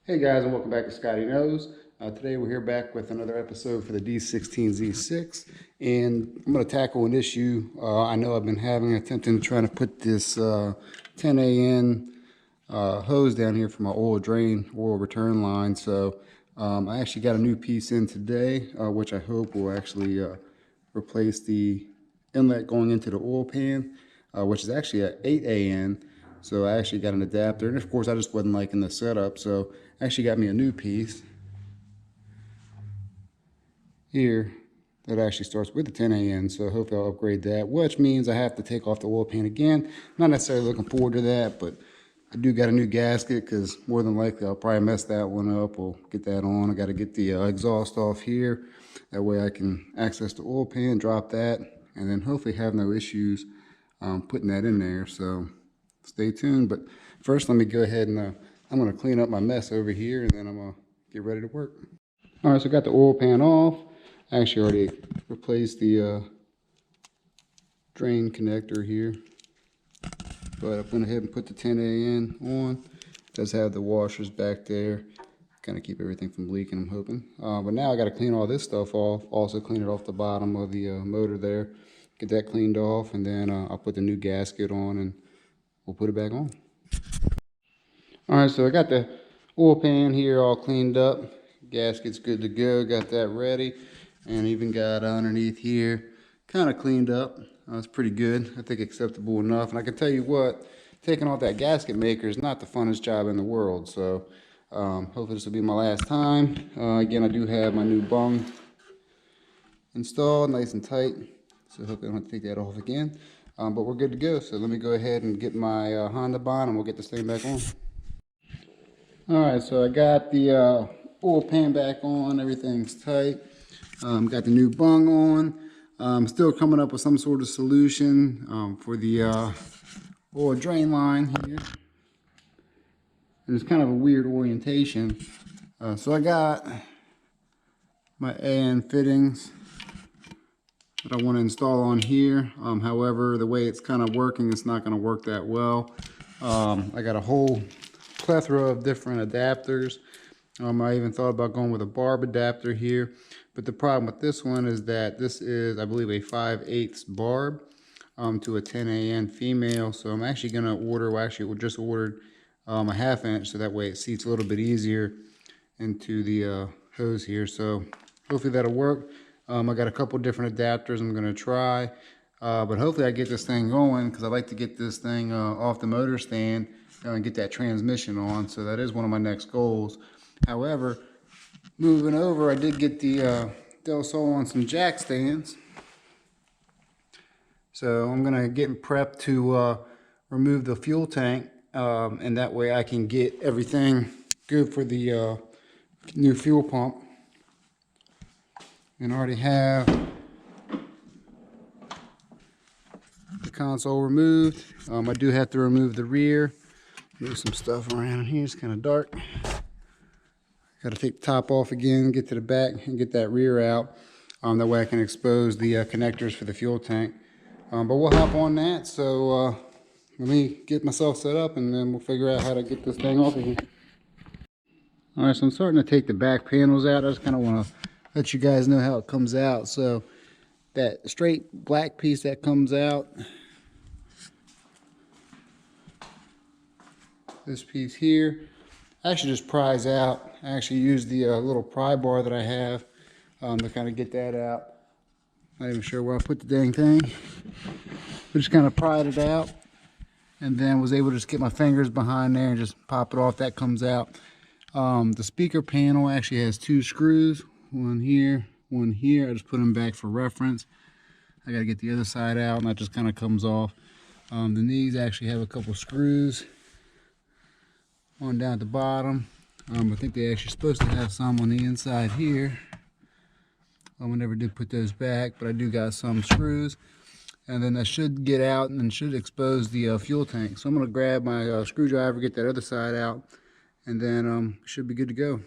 Hey guys, and welcome back to Scotty Knows. Today we're here back with another episode for the D16Z6, and I'm going to tackle an issue I know I've been having, attempting to try to put this 10AN hose down here for my oil return line. So I actually got a new piece in today, which I hope will actually replace the inlet going into the oil pan, which is actually at 8AN. So I actually got an adapter, and of course I just wasn't liking the setup, so I actually got me a new piece here that actually starts with the 10AN. So hopefully I'll upgrade that, which means I have to take off the oil pan again. Not necessarily looking forward to that, but I do got a new gasket because more than likely I'll probably mess that one up. We'll get that on. I got to get the exhaust off here. That way I can access the oil pan, drop that, and then hopefully have no issues putting that in there. So stay tuned. But first, let me go ahead and I'm going to clean up my mess over here, and then I'm going to get ready to work. All right, so I got the oil pan off. I actually already replaced the drain connector here, but I went ahead and put the 10AN on. It does have the washers back there, kind of keep everything from leaking, I'm hoping. But now I got to clean all this stuff off. Also clean it off the bottom of the motor there. Get that cleaned off, and then I'll put the new gasket on, and we'll put it back on. All right, so I got the oil pan here all cleaned up. Gasket's good to go. Got that ready, and even got underneath here kind of cleaned up. It's pretty good. I think acceptable enough. And I can tell you what, taking off that gasket maker is not the funnest job in the world. So hopefully this will be my last time. Again, I do have my new bung installed, nice and tight. So hopefully I don't have to take that off again. But we're good to go. So let me go ahead and get my Honda bond, and we'll get this thing back on. All right, so I got the oil pan back on. Everything's tight. Got the new bung on. I'm still coming up with some sort of solution for the oil drain line here. And it's kind of a weird orientation. So I got my AN fittings that I want to install on here. However, the way it's kind of working, it's not going to work that well. I got a whole plethora of different adapters. I even thought about going with a barb adapter here, but the problem with this one is that this is, I believe, a 5/8 barb to a 10AN female. So I'm actually going to order, well, actually we just ordered a 1/2 inch, so that way it seats a little bit easier into the hose here. So hopefully that'll work. I got a couple different adapters I'm going to try, but hopefully I get this thing going, because I like to get this thing off the motor stand and get that transmission on. So that is one of my next goals. However, moving over, I did get the Del Sol on some jack stands. So I'm going to get prepped to remove the fuel tank, and that way I can get everything good for the new fuel pump. And I already have the console removed. I do have to remove the rear. Move some stuff around here, it's kind of dark. Got to take the top off again, get to the back, and get that rear out. That way I can expose the connectors for the fuel tank. But we'll hop on that. So let me get myself set up, and then we'll figure out how to get this thing off of here. All right, so I'm starting to take the back panels out. I just kind of want to let you guys know how it comes out. So that straight black piece that comes out, this piece here, I actually just pries out. I actually use the little pry bar that I have to kind of get that out. Not even sure where I put the dang thing. But just kind of pried it out, and then was able to just get my fingers behind there and just pop it off. That comes out. The speaker panel actually has 2 screws. One here, one here. I just put them back for reference. I got to get the other side out, and that just kind of comes off. The knees actually have a couple screws on down at the bottom. I think they're actually supposed to have some on the inside here. I never did put those back, but I do got some screws. And then that should get out and should expose the fuel tank. So I'm going to grab my screwdriver, get that other side out, and then should be good to go.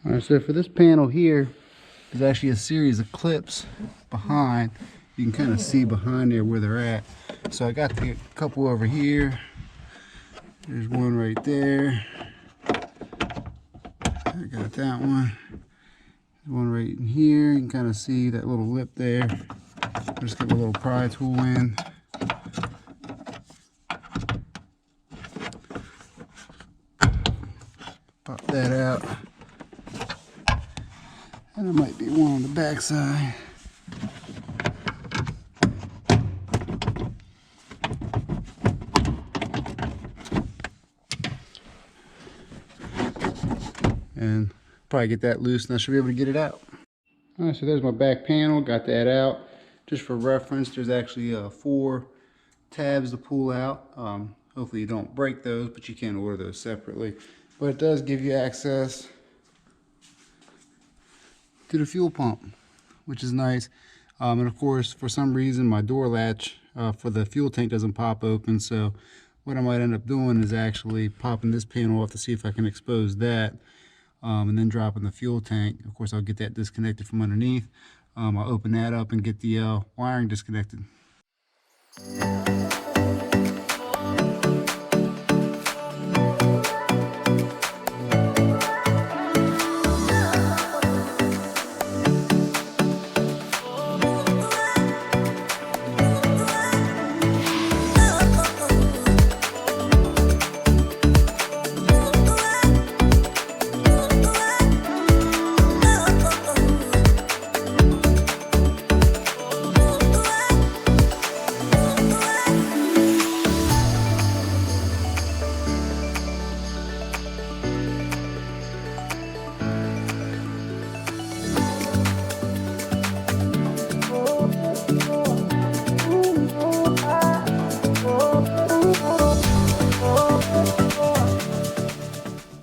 All right, so for this panel here, there's actually a series of clips behind. You can kind of see behind there where they're at. So I got the couple over here. There's one right there. I got that one. There's one right in here. You can kind of see that little lip there. Just get a little pry tool in. Pop that out. And there might be one on the back side. And probably get that loose and I should be able to get it out. Alright, so there's my back panel, got that out. Just for reference, there's actually 4 tabs to pull out. Hopefully you don't break those, but you can order those separately. But it does give you access to the fuel pump, which is nice. And of course, for some reason, my door latch for the fuel tank doesn't pop open. So what I might end up doing is actually popping this panel off to see if I can expose that. And then dropping the fuel tank. Of course, I'll get that disconnected from underneath. I'll open that up and get the wiring disconnected.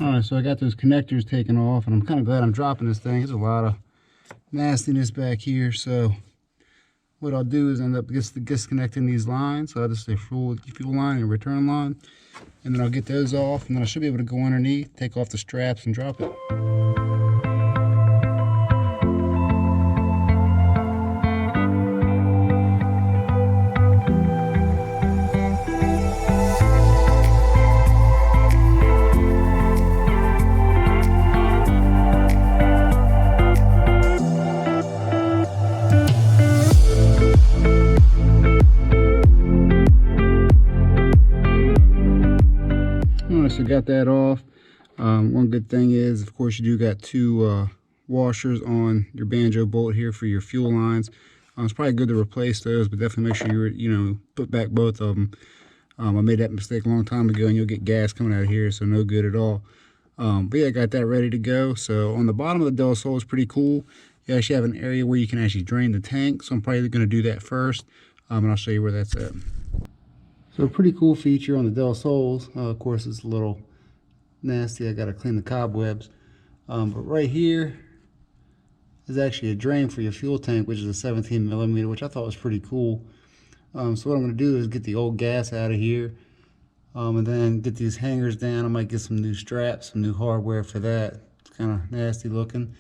Alright, so I got those connectors taken off, and I'm kind of glad I'm dropping this thing. There's a lot of nastiness back here, so what I'll do is end up disconnecting these lines. So I'll just say fuel line and return line, and then I'll get those off, and then I should be able to go underneath, take off the straps, and drop it. So got that off. One good thing is, of course, you do got 2 washers on your banjo bolt here for your fuel lines. It's probably good to replace those, but definitely make sure you put back both of them. I made that mistake a long time ago, and you'll get gas coming out of here, so no good at all. But yeah, I got that ready to go. So on the bottom of the Del Sol is pretty cool. You actually have an area where you can actually drain the tank, so I'm probably going to do that first, and I'll show you where that's at. So a pretty cool feature on the Del Sols. Of course, it's a little nasty. I got to clean the cobwebs. But right here is actually a drain for your fuel tank, which is a 17 millimeter, which I thought was pretty cool. So what I'm going to do is get the old gas out of here, and then get these hangers down. I might get some new straps, some new hardware for that. It's kind of nasty looking.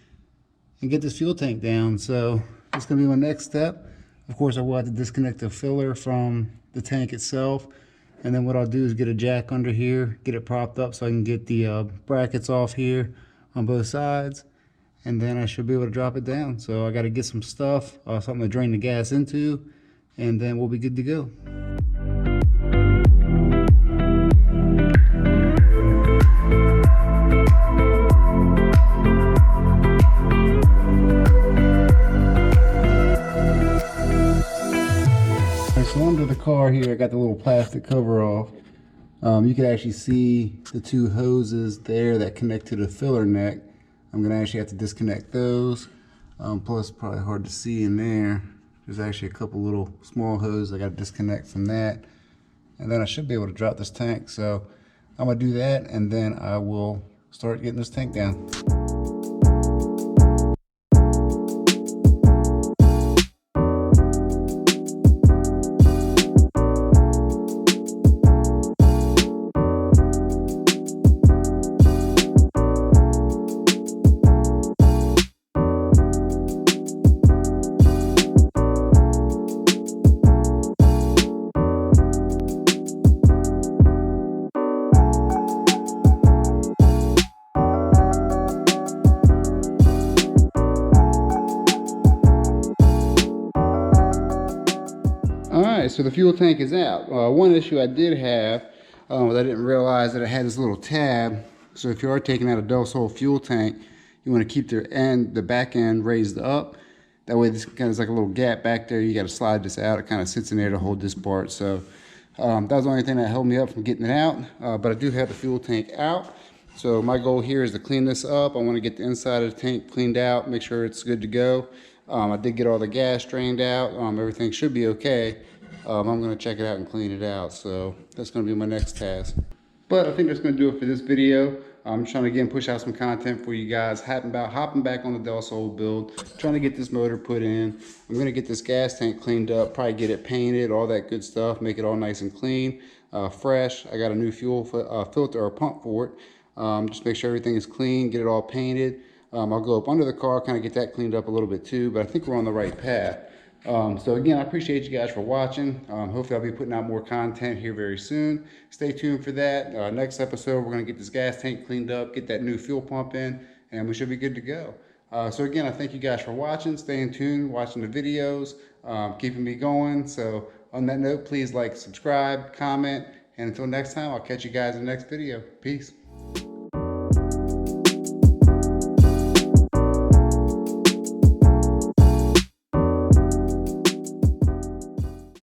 And get this fuel tank down. So that's going to be my next step. Of course, I will have to disconnect the filler from the tank itself, and then what I'll do is get a jack under here, get it propped up so I can get the brackets off here on both sides, and then I should be able to drop it down. So I got to get some stuff, something to drain the gas into, and then we'll be good to go. So under the car here, I got the little plastic cover off. You can actually see the 2 hoses there that connect to the filler neck. I'm going to actually have to disconnect those. Plus, probably hard to see in there. There's actually a couple little small hoses I got to disconnect from that. And then I should be able to drop this tank. So I'm going to do that, and then I will start getting this tank down. Alright, so the fuel tank is out. One issue I did have was I didn't realize that it had this little tab. So if you are taking out a Del Sol fuel tank, you want to keep the back end raised up. That way this kind of is like a little gap back there. You got to slide this out. It kind of sits in there to hold this part. So that was the only thing that held me up from getting it out. But I do have the fuel tank out. So my goal here is to clean this up. I want to get the inside of the tank cleaned out, make sure it's good to go. I did get all the gas drained out. Everything should be okay. I'm going to check it out and clean it out. So that's going to be my next task. But I think that's going to do it for this video. I'm trying to again push out some content for you guys, hopping back on the Del Sol build, trying to get this motor put in. I'm going to get this gas tank cleaned up, probably get it painted, all that good stuff, make it all nice and clean, fresh. I got a new fuel filter or pump for it. Just make sure everything is clean, get it all painted. I'll go up under the car, kind of get that cleaned up a little bit too, but I think we're on the right path. So again, I appreciate you guys for watching. Hopefully I'll be putting out more content here very soon. Stay tuned for that. Next episode, we're going to get this gas tank cleaned up, get that new fuel pump in, and we should be good to go. So again, I thank you guys for watching, staying tuned, watching the videos, keeping me going. So on that note, please like, subscribe, comment, and until next time, I'll catch you guys in the next video. Peace.